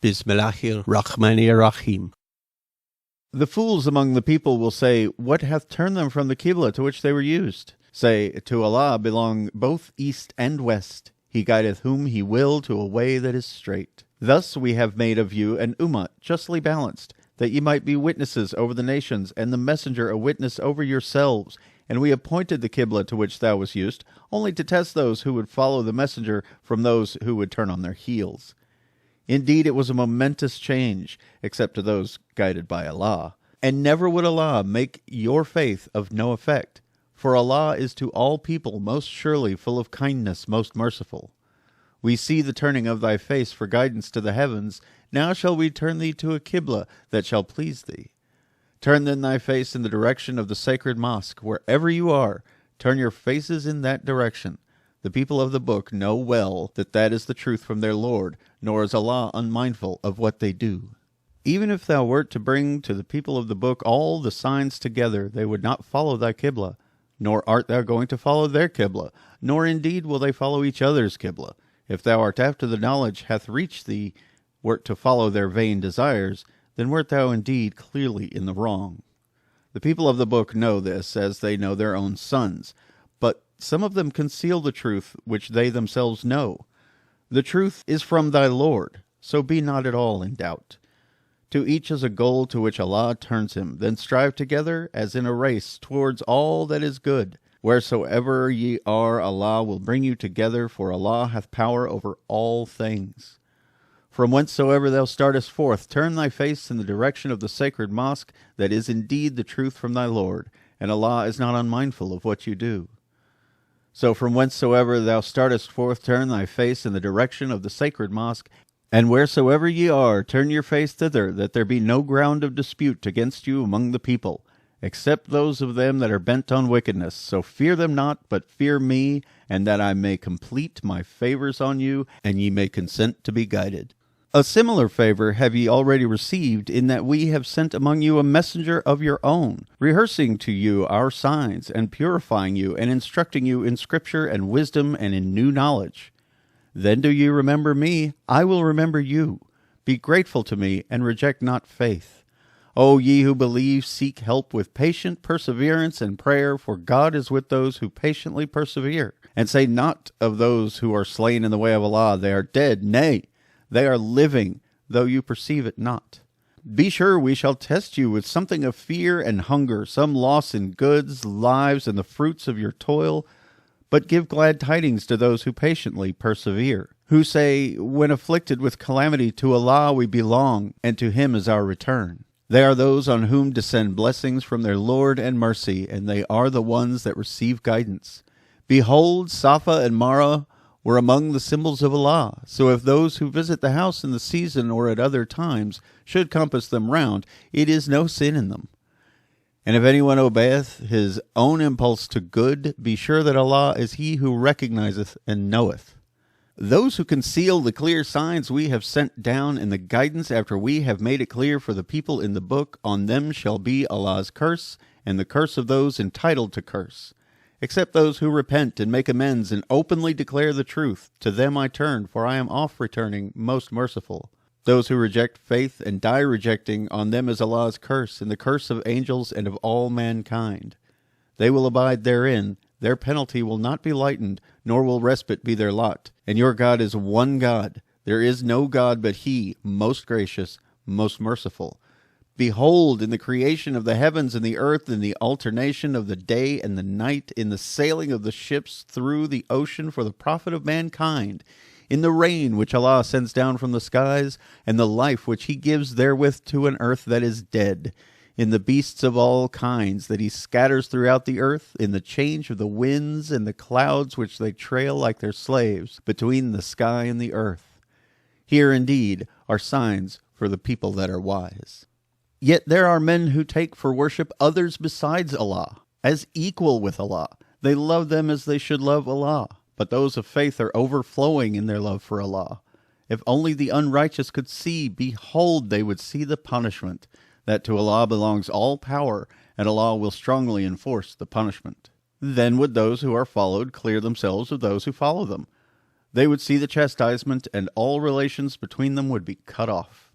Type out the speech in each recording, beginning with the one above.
Bismillahir-Rahmanir-Rahim. The fools among the people will say, what hath turned them from the Qibla to which they were used? Say, to Allah belong both east and west. He guideth whom he will to a way that is straight. Thus we have made of you an ummah justly balanced, that ye might be witnesses over the nations, and the messenger a witness over yourselves. And we appointed the Qibla to which thou wast used, only to test those who would follow the messenger from those who would turn on their heels. Indeed, it was a momentous change, except to those guided by Allah. And never would Allah make your faith of no effect, for Allah is to all people most surely full of kindness, most merciful. We see the turning of thy face for guidance to the heavens. Now shall we turn thee to a Qibla that shall please thee. Turn then thy face in the direction of the sacred mosque. Wherever you are, turn your faces in that direction. The people of the book know well that that is the truth from their Lord, nor is Allah unmindful of what they do. Even if thou wert to bring to the people of the book all the signs together, they would not follow thy Qibla, nor art thou going to follow their Qibla, nor indeed will they follow each other's Qibla. If thou art after the knowledge hath reached thee, wert to follow their vain desires, then wert thou indeed clearly in the wrong. The people of the book know this, as they know their own sons, but some of them conceal the truth which they themselves know. The truth is from thy Lord, so be not at all in doubt. To each is a goal to which Allah turns him. Then strive together, as in a race, towards all that is good. Wheresoever ye are, Allah will bring you together, for Allah hath power over all things. From whencesoever thou startest forth, turn thy face in the direction of the sacred mosque, that is indeed the truth from thy Lord, and Allah is not unmindful of what you do. So from whencesoever thou startest forth, turn thy face in the direction of the sacred mosque, and wheresoever ye are, turn your face thither, that there be no ground of dispute against you among the people, except those of them that are bent on wickedness. So fear them not, but fear me, and that I may complete my favors on you, and ye may consent to be guided. A similar favor have ye already received, in that we have sent among you a messenger of your own, rehearsing to you our signs, and purifying you, and instructing you in scripture and wisdom and in new knowledge. Then do ye remember me, I will remember you. Be grateful to me, and reject not faith. O ye who believe, seek help with patient perseverance and prayer, for God is with those who patiently persevere. And say not of those who are slain in the way of Allah, they are dead. Nay, they are living, though you perceive it not. Be sure we shall test you with something of fear and hunger, some loss in goods, lives, and the fruits of your toil. But give glad tidings to those who patiently persevere, who say, when afflicted with calamity, to Allah we belong, and to Him is our return. They are those on whom descend blessings from their Lord and mercy, and they are the ones that receive guidance. Behold, Safa and Marwa were among the symbols of Allah. So if those who visit the house in the season or at other times should compass them round, it is no sin in them. And if anyone obeyeth his own impulse to good, be sure that Allah is He who recognizeth and knoweth. Those who conceal the clear signs we have sent down in the guidance after we have made it clear for the people in the book, on them shall be Allah's curse, and the curse of those entitled to curse. Except those who repent and make amends and openly declare the truth. To them I turn, for I am oft returning, most merciful. Those who reject faith and die rejecting, on them is Allah's curse, and the curse of angels and of all mankind. They will abide therein. Their penalty will not be lightened, nor will respite be their lot. And your God is one God. There is no God but He, most gracious, most merciful. Behold, in the creation of the heavens and the earth, in the alternation of the day and the night, in the sailing of the ships through the ocean for the profit of mankind, in the rain which Allah sends down from the skies, and the life which He gives therewith to an earth that is dead, in the beasts of all kinds that He scatters throughout the earth, in the change of the winds and the clouds which they trail like their slaves between the sky and the earth. Here indeed are signs for the people that are wise. Yet there are men who take for worship others besides Allah, as equal with Allah. They love them as they should love Allah. But those of faith are overflowing in their love for Allah. If only the unrighteous could see, behold, they would see the punishment, that to Allah belongs all power, and Allah will strongly enforce the punishment. Then would those who are followed clear themselves of those who follow them. They would see the chastisement, and all relations between them would be cut off.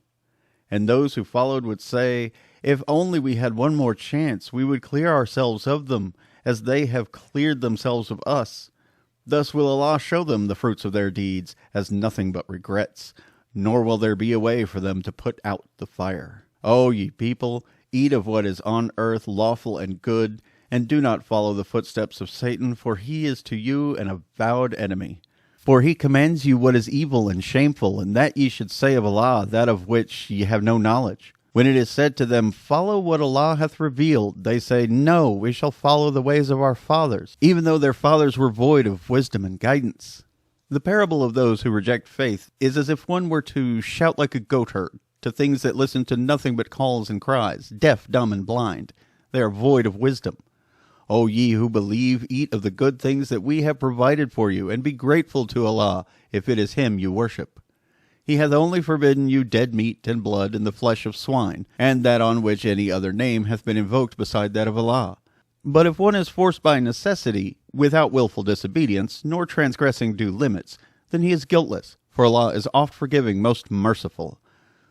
And those who followed would say, "If only we had one more chance, we would clear ourselves of them, as they have cleared themselves of us. Thus will Allah show them the fruits of their deeds as nothing but regrets, nor will there be a way for them to put out the fire. O ye people, eat of what is on earth lawful and good, and do not follow the footsteps of Satan, for he is to you an avowed enemy. For he commands you what is evil and shameful, and that ye should say of Allah that of which ye have no knowledge. When it is said to them, Follow what Allah hath revealed, they say, No, we shall follow the ways of our fathers, even though their fathers were void of wisdom and guidance." The parable of those who reject faith is as if one were to shout like a goatherd to things that listen to nothing but calls and cries, deaf, dumb, and blind. They are void of wisdom. O ye who believe, eat of the good things that we have provided for you, and be grateful to Allah, if it is Him you worship. He hath only forbidden you dead meat and blood and the flesh of swine, and that on which any other name hath been invoked beside that of Allah. But if one is forced by necessity, without willful disobedience, nor transgressing due limits, then he is guiltless, for Allah is oft forgiving, most merciful.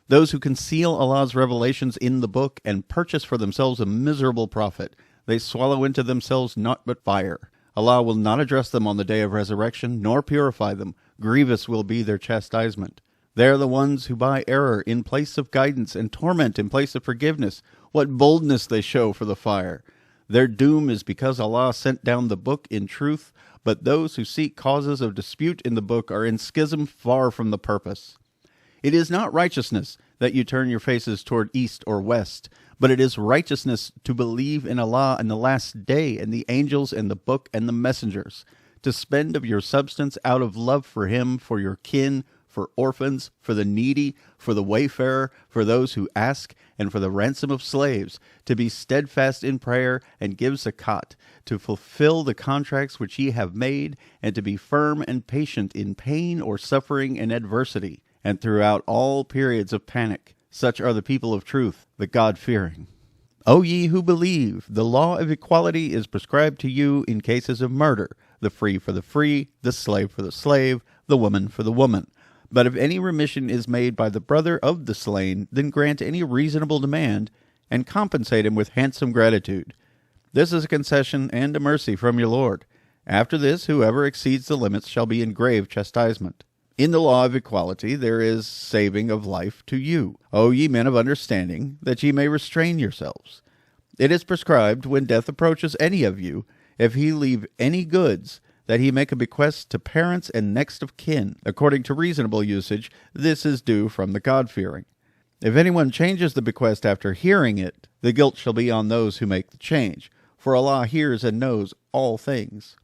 Those who conceal Allah's revelations in the book and purchase for themselves a miserable profit, they swallow into themselves naught but fire. Allah will not address them on the day of resurrection, nor purify them. Grievous will be their chastisement. They are the ones who buy error in place of guidance and torment in place of forgiveness. What boldness they show for the fire! Their doom is because Allah sent down the book in truth, but those who seek causes of dispute in the book are in schism far from the purpose. It is not righteousness that you turn your faces toward east or west, but it is righteousness to believe in Allah and the last day and the angels and the book and the messengers, to spend of your substance out of love for Him, for your kin, for orphans, for the needy, for the wayfarer, for those who ask, and for the ransom of slaves, to be steadfast in prayer and give zakat, to fulfill the contracts which ye have made, and to be firm and patient in pain or suffering and adversity, and throughout all periods of panic. Such are the people of truth, the God-fearing. O ye who believe, the law of equality is prescribed to you in cases of murder, the free for the free, the slave for the slave, the woman for the woman. But if any remission is made by the brother of the slain, then grant any reasonable demand, and compensate him with handsome gratitude. This is a concession and a mercy from your Lord. After this, whoever exceeds the limits shall be in grave chastisement. In the law of equality there is saving of life to you, O ye men of understanding, that ye may restrain yourselves. It is prescribed, when death approaches any of you, if he leave any goods, that he make a bequest to parents and next of kin. According to reasonable usage, this is due from the God-fearing. If anyone changes the bequest after hearing it, the guilt shall be on those who make the change, for Allah hears and knows all things.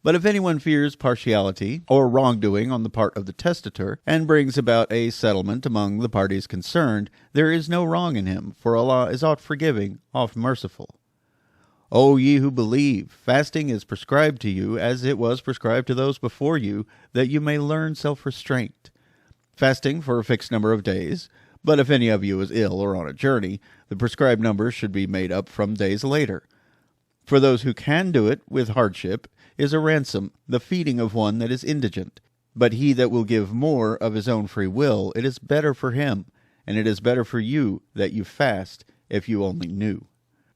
But if anyone fears partiality or wrongdoing on the part of the testator, and brings about a settlement among the parties concerned, there is no wrong in him, for Allah is oft forgiving, oft merciful. O ye who believe, fasting is prescribed to you, as it was prescribed to those before you, that you may learn self-restraint. Fasting for a fixed number of days, but if any of you is ill or on a journey, the prescribed number should be made up from days later. For those who can do it with hardship, is a ransom, the feeding of one that is indigent. But he that will give more of his own free will, it is better for him, and it is better for you that you fast, if you only knew.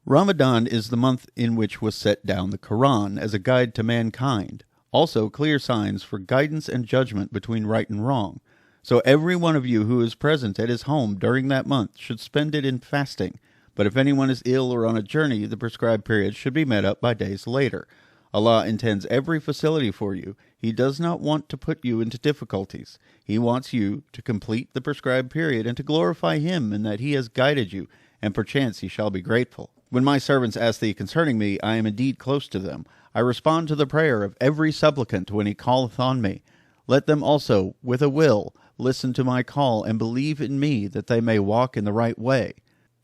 Ramadan is the month in which was set down the Qur'an as a guide to mankind, also clear signs for guidance and judgment between right and wrong. So every one of you who is present at his home during that month should spend it in fasting. But if anyone is ill or on a journey, the prescribed period should be met up by days later. Allah intends every facility for you. He does not want to put you into difficulties. He wants you to complete the prescribed period and to glorify Him in that He has guided you, and perchance He shall be grateful. When my servants ask thee concerning me, I am indeed close to them. I respond to the prayer of every supplicant when he calleth on me. Let them also, with a will, listen to my call and believe in me, that they may walk in the right way.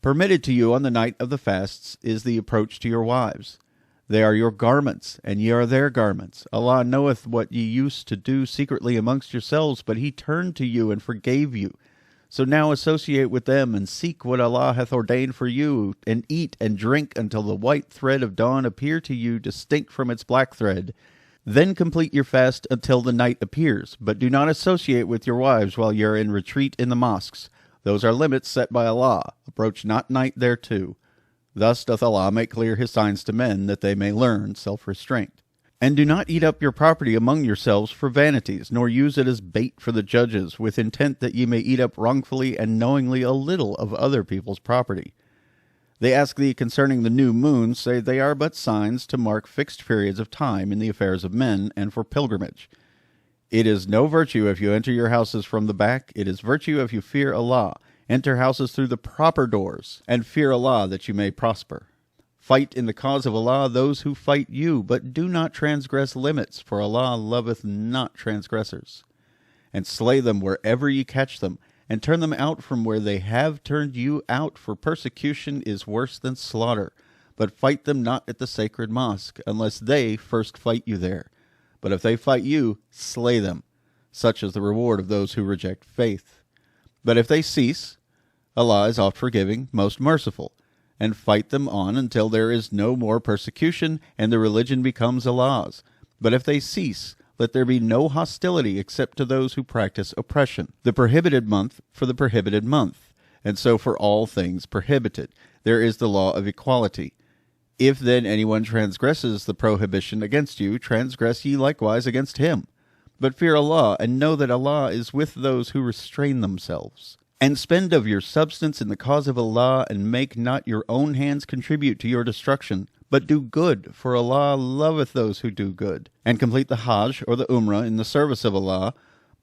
Permitted to you on the night of the fasts is the approach to your wives. They are your garments, and ye are their garments. Allah knoweth what ye used to do secretly amongst yourselves, but He turned to you and forgave you. So now associate with them, and seek what Allah hath ordained for you, and eat and drink until the white thread of dawn appear to you distinct from its black thread. Then complete your fast until the night appears, but do not associate with your wives while you are in retreat in the mosques. Those are limits set by Allah. Approach not night thereto. Thus doth Allah make clear his signs to men, that they may learn self-restraint. And do not eat up your property among yourselves for vanities, nor use it as bait for the judges, with intent that ye may eat up wrongfully and knowingly a little of other people's property. They ask thee concerning the new moons, say they are but signs to mark fixed periods of time in the affairs of men, and for pilgrimage. It is no virtue if you enter your houses from the back, it is virtue if you fear Allah. Enter houses through the proper doors, and fear Allah that you may prosper. Fight in the cause of Allah those who fight you, but do not transgress limits, for Allah loveth not transgressors. And slay them wherever ye catch them, and turn them out from where they have turned you out, for persecution is worse than slaughter. But fight them not at the sacred mosque, unless they first fight you there. But if they fight you, slay them. Such is the reward of those who reject faith. But if they cease, Allah is oft forgiving, most merciful, and fight them on until there is no more persecution, and the religion becomes Allah's. But if they cease, let there be no hostility except to those who practice oppression. The prohibited month for the prohibited month, and so for all things prohibited. There is the law of equality. If then anyone transgresses the prohibition against you, transgress ye likewise against him. But fear Allah, and know that Allah is with those who restrain themselves. And spend of your substance in the cause of Allah, and make not your own hands contribute to your destruction, but do good, for Allah loveth those who do good. And complete the Hajj or the Umrah in the service of Allah.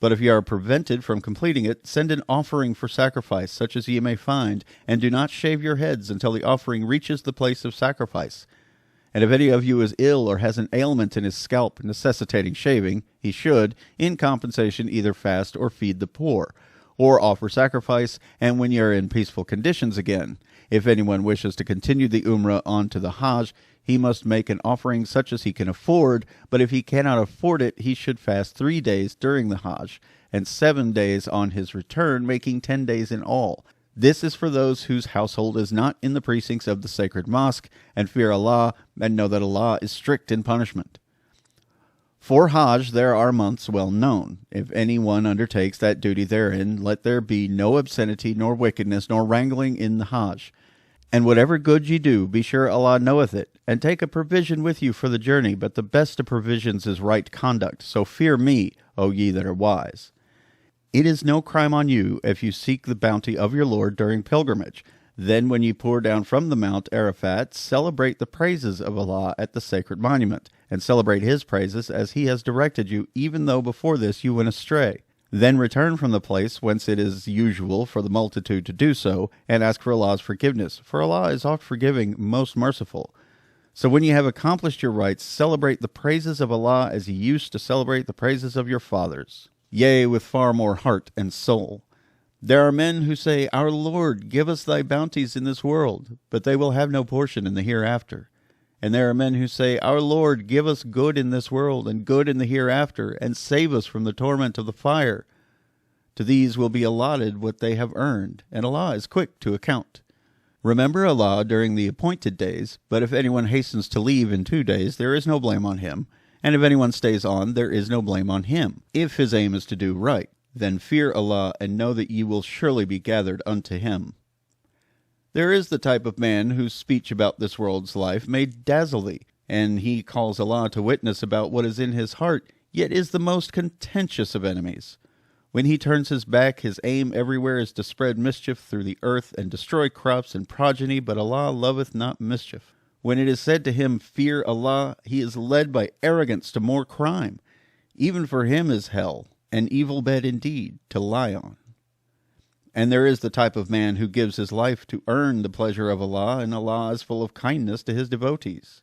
But if ye are prevented from completing it, send an offering for sacrifice, such as ye may find, and do not shave your heads until the offering reaches the place of sacrifice. And if any of you is ill or has an ailment in his scalp necessitating shaving, he should, in compensation, either fast or feed the poor, or offer sacrifice, and when ye are in peaceful conditions again. If anyone wishes to continue the Umrah on to the Hajj, he must make an offering such as he can afford, but if he cannot afford it, he should fast 3 days during the Hajj, and 7 days on his return, making 10 days in all. This is for those whose household is not in the precincts of the sacred mosque, and fear Allah, and know that Allah is strict in punishment. For Hajj there are months well known. If any one undertakes that duty therein, let there be no obscenity, nor wickedness, nor wrangling in the Hajj. And whatever good ye do, be sure Allah knoweth it, and take a provision with you for the journey, but the best of provisions is right conduct. So fear me, O ye that are wise. It is no crime on you if you seek the bounty of your Lord during pilgrimage. Then when ye pour down from the Mount Arafat, celebrate the praises of Allah at the sacred monument, and celebrate his praises as he has directed you, even though before this you went astray. Then return from the place whence it is usual for the multitude to do so, and ask for Allah's forgiveness, for Allah is oft forgiving, most merciful. So when ye have accomplished your rites, celebrate the praises of Allah as ye used to celebrate the praises of your fathers, yea, with far more heart and soul. There are men who say, Our Lord, give us thy bounties in this world, but they will have no portion in the hereafter. And there are men who say, Our Lord, give us good in this world, and good in the hereafter, and save us from the torment of the fire. To these will be allotted what they have earned, and Allah is quick to account. Remember Allah during the appointed days, but if anyone hastens to leave in 2 days, there is no blame on him. And if anyone stays on, there is no blame on him. If his aim is to do right, then fear Allah, and know that ye will surely be gathered unto him. There is the type of man whose speech about this world's life may dazzle thee, and he calls Allah to witness about what is in his heart, yet is the most contentious of enemies. When he turns his back, his aim everywhere is to spread mischief through the earth, and destroy crops and progeny, but Allah loveth not mischief. When it is said to him, Fear Allah, he is led by arrogance to more crime. Even for him is hell, an evil bed indeed to lie on. And there is the type of man who gives his life to earn the pleasure of Allah, and Allah is full of kindness to his devotees.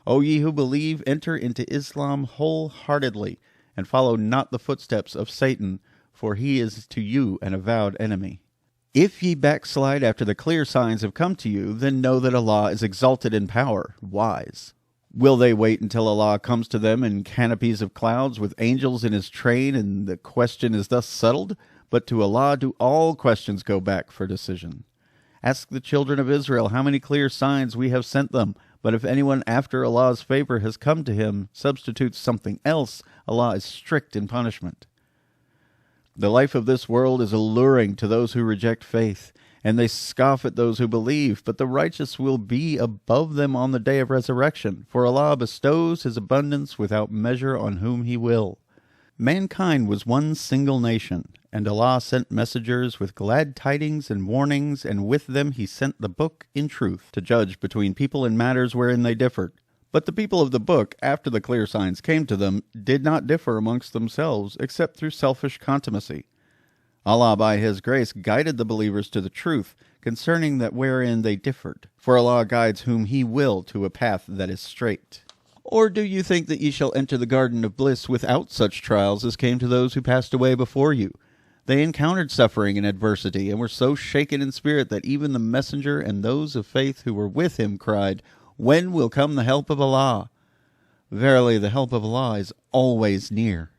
O ye who believe, enter into Islam wholeheartedly, and follow not the footsteps of Satan, for he is to you an avowed enemy. If ye backslide after the clear signs have come to you, then know that Allah is exalted in power, wise. Will they wait until Allah comes to them in canopies of clouds with angels in his train, and the question is thus settled? But to Allah do all questions go back for decision. Ask the children of Israel how many clear signs we have sent them, But if anyone after Allah's favor has come to him substitutes something else, Allah is strict in punishment. The life of this world is alluring to those who reject faith, and they scoff at those who believe, but the righteous will be above them on the day of resurrection, for Allah bestows His abundance without measure on whom He will. Mankind was one single nation, and Allah sent messengers with glad tidings and warnings, and with them He sent the book in truth, to judge between people in matters wherein they differed. But the people of the book, after the clear signs came to them, did not differ amongst themselves, except through selfish contumacy. Allah by His grace guided the believers to the truth, concerning that wherein they differed. For Allah guides whom He will to a path that is straight. Or do you think that ye shall enter the garden of bliss without such trials as came to those who passed away before you? They encountered suffering and adversity, and were so shaken in spirit that even the messenger and those of faith who were with him cried, "When will come the help of Allah?" Verily, the help of Allah is always near.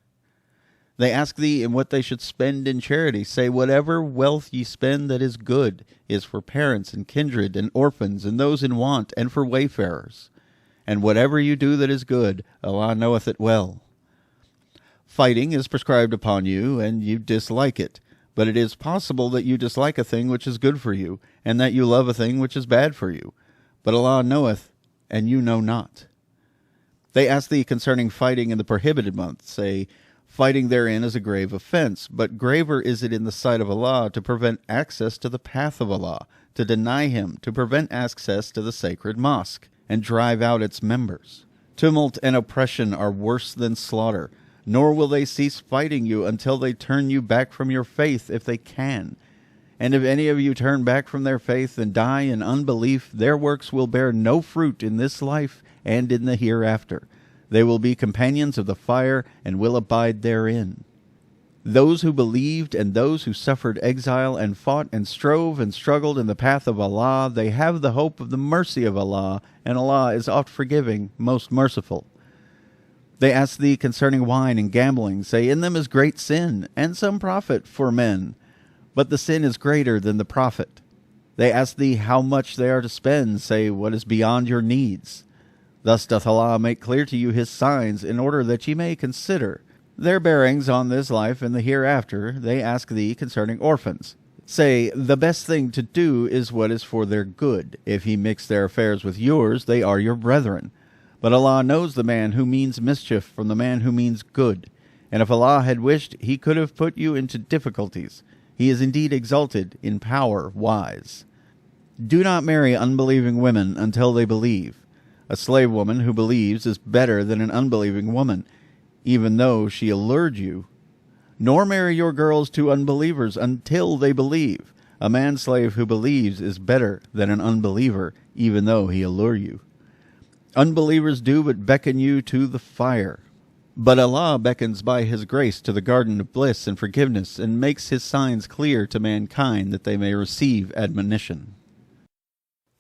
They ask thee in what they should spend in charity. Say, whatever wealth ye spend that is good is for parents and kindred and orphans and those in want and for wayfarers. And whatever you do that is good, Allah knoweth it well. Fighting is prescribed upon you, and you dislike it. But it is possible that you dislike a thing which is good for you, and that you love a thing which is bad for you. But Allah knoweth, and you know not. They ask thee concerning fighting in the prohibited month. Say, fighting therein is a grave offense, but graver is it in the sight of Allah to prevent access to the path of Allah, to deny Him, to prevent access to the sacred mosque, and drive out its members. Tumult and oppression are worse than slaughter, nor will they cease fighting you until they turn you back from your faith if they can. And if any of you turn back from their faith and die in unbelief, their works will bear no fruit in this life and in the hereafter. They will be companions of the fire and will abide therein. Those who believed and those who suffered exile and fought and strove and struggled in the path of Allah, they have the hope of the mercy of Allah, and Allah is oft forgiving, most merciful. They ask thee concerning wine and gambling. Say, in them is great sin, and some profit for men, but the sin is greater than the profit. They ask thee how much they are to spend. Say, what is beyond your needs. Thus doth Allah make clear to you His signs, in order that ye may consider their bearings on this life and the hereafter. They ask thee concerning orphans. Say, the best thing to do is what is for their good. If ye mix their affairs with yours, they are your brethren. But Allah knows the man who means mischief from the man who means good. And if Allah had wished, He could have put you into difficulties. He is indeed exalted, in power wise. Do not marry unbelieving women until they believe. A slave woman who believes is better than an unbelieving woman, even though she allured you. Nor marry your girls to unbelievers until they believe. A manslave who believes is better than an unbeliever, even though he allure you. Unbelievers do but beckon you to the fire. But Allah beckons by His grace to the garden of bliss and forgiveness, and makes His signs clear to mankind that they may receive admonition.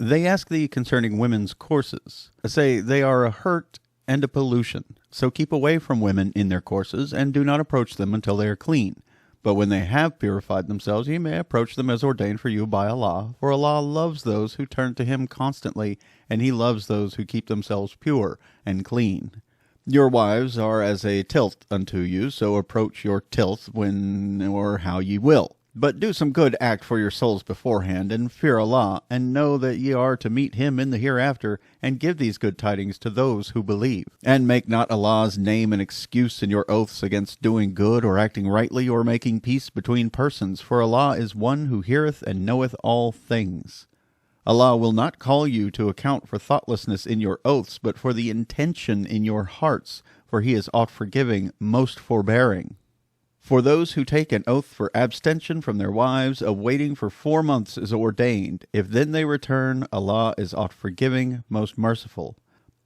They ask thee concerning women's courses. Say, they are a hurt and a pollution. So keep away from women in their courses, and do not approach them until they are clean. But when they have purified themselves, ye may approach them as ordained for you by Allah. For Allah loves those who turn to Him constantly, and He loves those who keep themselves pure and clean. Your wives are as a tilth unto you, so approach your tilth when or how ye will. But do some good act for your souls beforehand, and fear Allah, and know that ye are to meet Him in the hereafter, and give these good tidings to those who believe. And make not Allah's name an excuse in your oaths against doing good, or acting rightly, or making peace between persons, for Allah is one who heareth and knoweth all things. Allah will not call you to account for thoughtlessness in your oaths, but for the intention in your hearts, for He is oft forgiving, most forbearing. For those who take an oath for abstention from their wives, a waiting for 4 months is ordained. If then they return, Allah is oft forgiving, most merciful.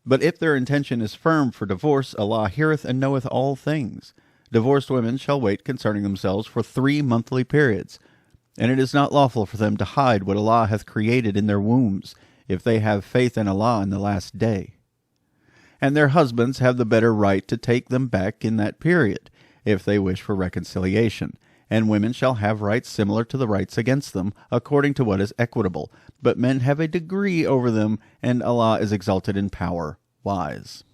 But if their intention is firm for divorce, Allah heareth and knoweth all things. Divorced women shall wait concerning themselves for 3 monthly periods. And it is not lawful for them to hide what Allah hath created in their wombs, if they have faith in Allah in the last day. And their husbands have the better right to take them back in that period, if they wish for reconciliation, And women shall have rights similar to the rights against them, according to what is equitable. But men have a degree over them, and Allah is exalted in power, wise.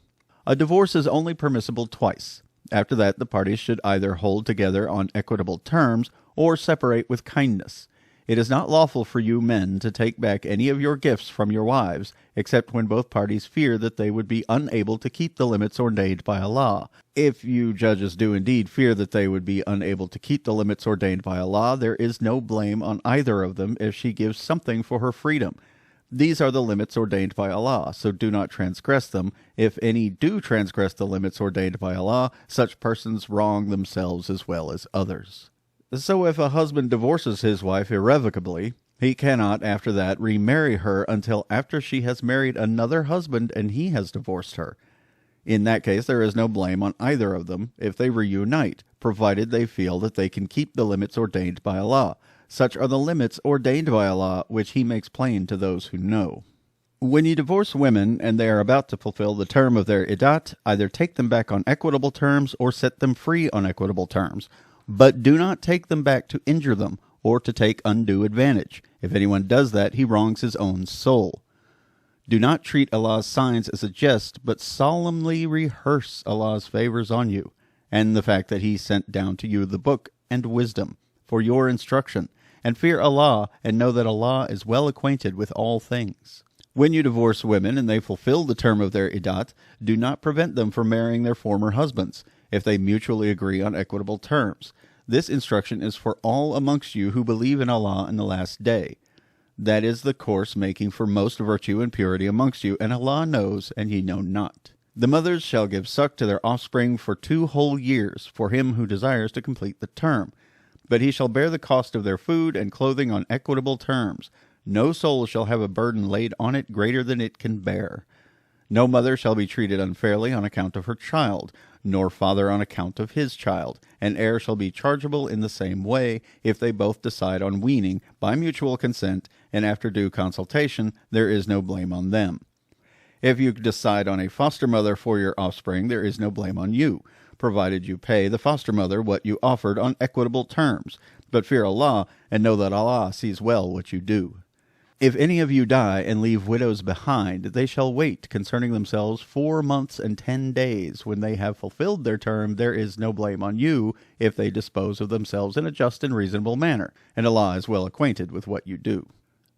A divorce is only permissible twice. After that, the parties should either hold together on equitable terms or separate with kindness. It is not lawful for you men to take back any of your gifts from your wives, except when both parties fear that they would be unable to keep the limits ordained by Allah. If you judges do indeed fear that they would be unable to keep the limits ordained by Allah, there is no blame on either of them if she gives something for her freedom. These are the limits ordained by Allah, so do not transgress them. If any do transgress the limits ordained by Allah, such persons wrong themselves as well as others. So if a husband divorces his wife irrevocably, he cannot after that remarry her until after she has married another husband and he has divorced her. In that case, there is no blame on either of them if they reunite, provided they feel that they can keep the limits ordained by Allah. Such are the limits ordained by Allah, which he makes plain to those who know. When you divorce women and they are about to fulfill the term of their iddat, either take them back on equitable terms or set them free on equitable terms. But do not take them back to injure them or to take undue advantage. If anyone does that, he wrongs his own soul. Do not treat Allah's signs as a jest, but solemnly rehearse Allah's favors on you, and the fact that he sent down to you the book and wisdom for your instruction, and fear Allah, and know that Allah is well acquainted with all things. When you divorce women and they fulfill the term of their iddat, do not prevent them from marrying their former husbands, if they mutually agree on equitable terms. This instruction is for all amongst you who believe in Allah and the last day. That is the course making for most virtue and purity amongst you, and Allah knows, and ye know not. The mothers shall give suck to their offspring for 2 whole years, for him who desires to complete the term. But he shall bear the cost of their food and clothing on equitable terms. No soul shall have a burden laid on it greater than it can bear. No mother shall be treated unfairly on account of her child, nor father on account of his child. An heir shall be chargeable in the same way, if they both decide on weaning by mutual consent, and after due consultation, there is no blame on them. If you decide on a foster mother for your offspring, there is no blame on you, provided you pay the foster mother what you offered on equitable terms. But fear Allah, and know that Allah sees well what you do. If any of you die and leave widows behind, they shall wait concerning themselves 4 months and 10 days. When they have fulfilled their term, there is no blame on you if they dispose of themselves in a just and reasonable manner, and Allah is well acquainted with what you do.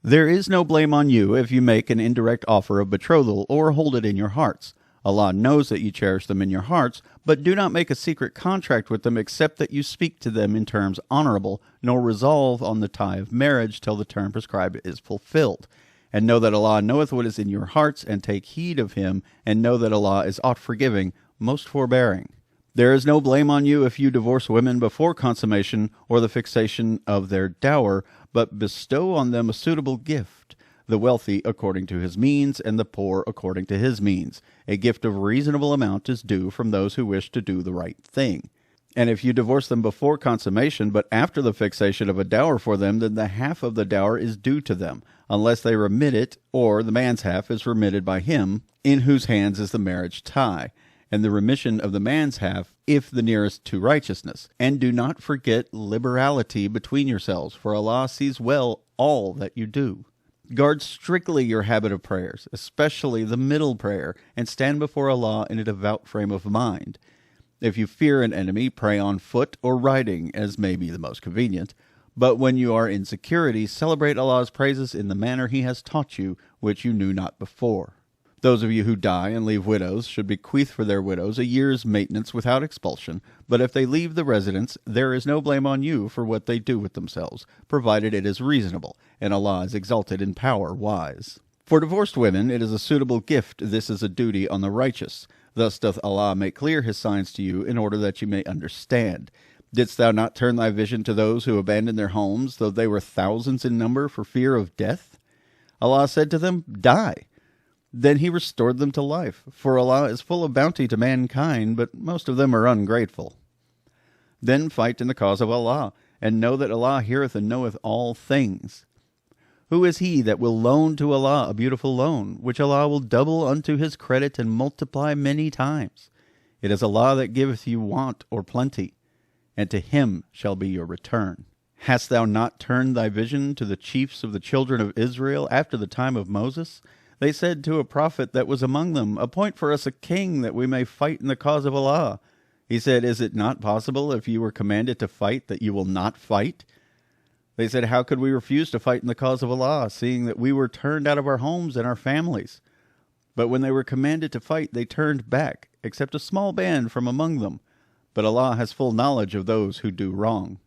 There is no blame on you if you make an indirect offer of betrothal or hold it in your hearts. Allah knows that you cherish them in your hearts, but do not make a secret contract with them except that you speak to them in terms honorable, nor resolve on the tie of marriage till the term prescribed is fulfilled. And know that Allah knoweth what is in your hearts, and take heed of him, and know that Allah is oft forgiving, most forbearing. There is no blame on you if you divorce women before consummation or the fixation of their dower, but bestow on them a suitable gift, the wealthy according to his means, and the poor according to his means. A gift of reasonable amount is due from those who wish to do the right thing. And if you divorce them before consummation, but after the fixation of a dower for them, then the half of the dower is due to them, unless they remit it, or the man's half is remitted by him, in whose hands is the marriage tie, and the remission of the man's half, if the nearest to righteousness. And do not forget liberality between yourselves, for Allah sees well all that you do. Guard strictly your habit of prayers, especially the middle prayer, and stand before Allah in a devout frame of mind. If you fear an enemy, pray on foot or riding, as may be the most convenient. But when you are in security, celebrate Allah's praises in the manner he has taught you, which you knew not before. Those of you who die and leave widows should bequeath for their widows a year's maintenance without expulsion, but if they leave the residence, there is no blame on you for what they do with themselves, provided it is reasonable, and Allah is exalted in power, wise. For divorced women, it is a suitable gift. This is a duty on the righteous. Thus doth Allah make clear his signs to you, in order that you may understand. Didst thou not turn thy vision to those who abandoned their homes, though they were thousands in number, for fear of death? Allah said to them, Die. Then he restored them to life, for Allah is full of bounty to mankind, but most of them are ungrateful. Then fight in the cause of Allah, and know that Allah heareth and knoweth all things. Who is he that will loan to Allah a beautiful loan, which Allah will double unto his credit and multiply many times? It is Allah that giveth you want or plenty. and to him shall be your return. Hast thou not turned thy vision to the chiefs of the children of Israel after the time of Moses? They said to a prophet that was among them, Appoint for us a king, that we may fight in the cause of Allah. He said, Is it not possible, if you were commanded to fight, that you will not fight? They said, How could we refuse to fight in the cause of Allah, seeing that we were turned out of our homes and our families? But when they were commanded to fight, they turned back, except a small band from among them. But Allah has full knowledge of those who do wrong.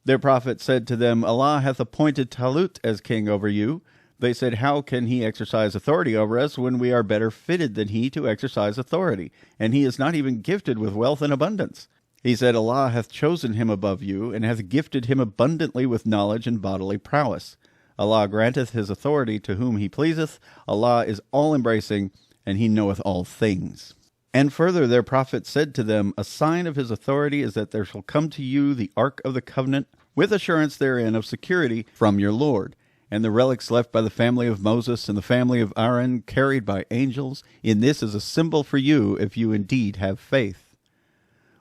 Their prophet said to them, Allah hath appointed Talut as king over you. They said, How can he exercise authority over us when we are better fitted than he to exercise authority? And he is not even gifted with wealth and abundance. He said, Allah hath chosen him above you, and hath gifted him abundantly with knowledge and bodily prowess. Allah granteth his authority to whom he pleaseth. Allah is all-embracing, and he knoweth all things. And further, their prophet said to them, A sign of his authority is that there shall come to you the ark of the covenant, with assurance therein of security from your Lord, and the relics left by the family of Moses and the family of Aaron, carried by angels. In this is a symbol for you, if you indeed have faith.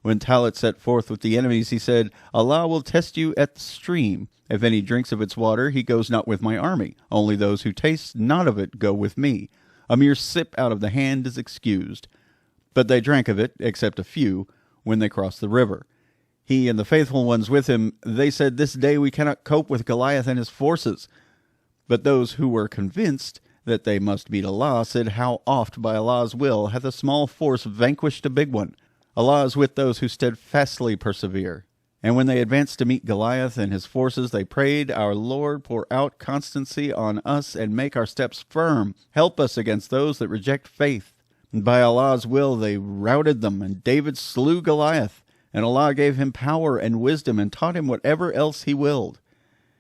When Talut set forth with the enemies, he said, Allah will test you at the stream. If any drinks of its water, he goes not with my army. Only those who taste not of it go with me. A mere sip out of the hand is excused. But they drank of it, except a few, when they crossed the river. He and the faithful ones with him, they said, This day we cannot cope with Goliath and his forces. But those who were convinced that they must beat Allah said, How oft by Allah's will hath a small force vanquished a big one. Allah is with those who steadfastly persevere. And when they advanced to meet Goliath and his forces, they prayed, Our Lord, pour out constancy on us and make our steps firm. Help us against those that reject faith. And by Allah's will they routed them, and David slew Goliath. And Allah gave him power and wisdom and taught him whatever else he willed.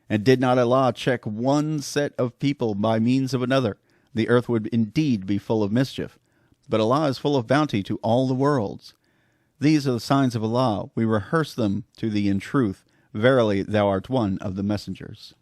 And did not Allah check one set of people by means of another, the earth would indeed be full of mischief. But Allah is full of bounty to all the worlds. These are the signs of Allah. We rehearse them to thee in truth. Verily, thou art one of the messengers.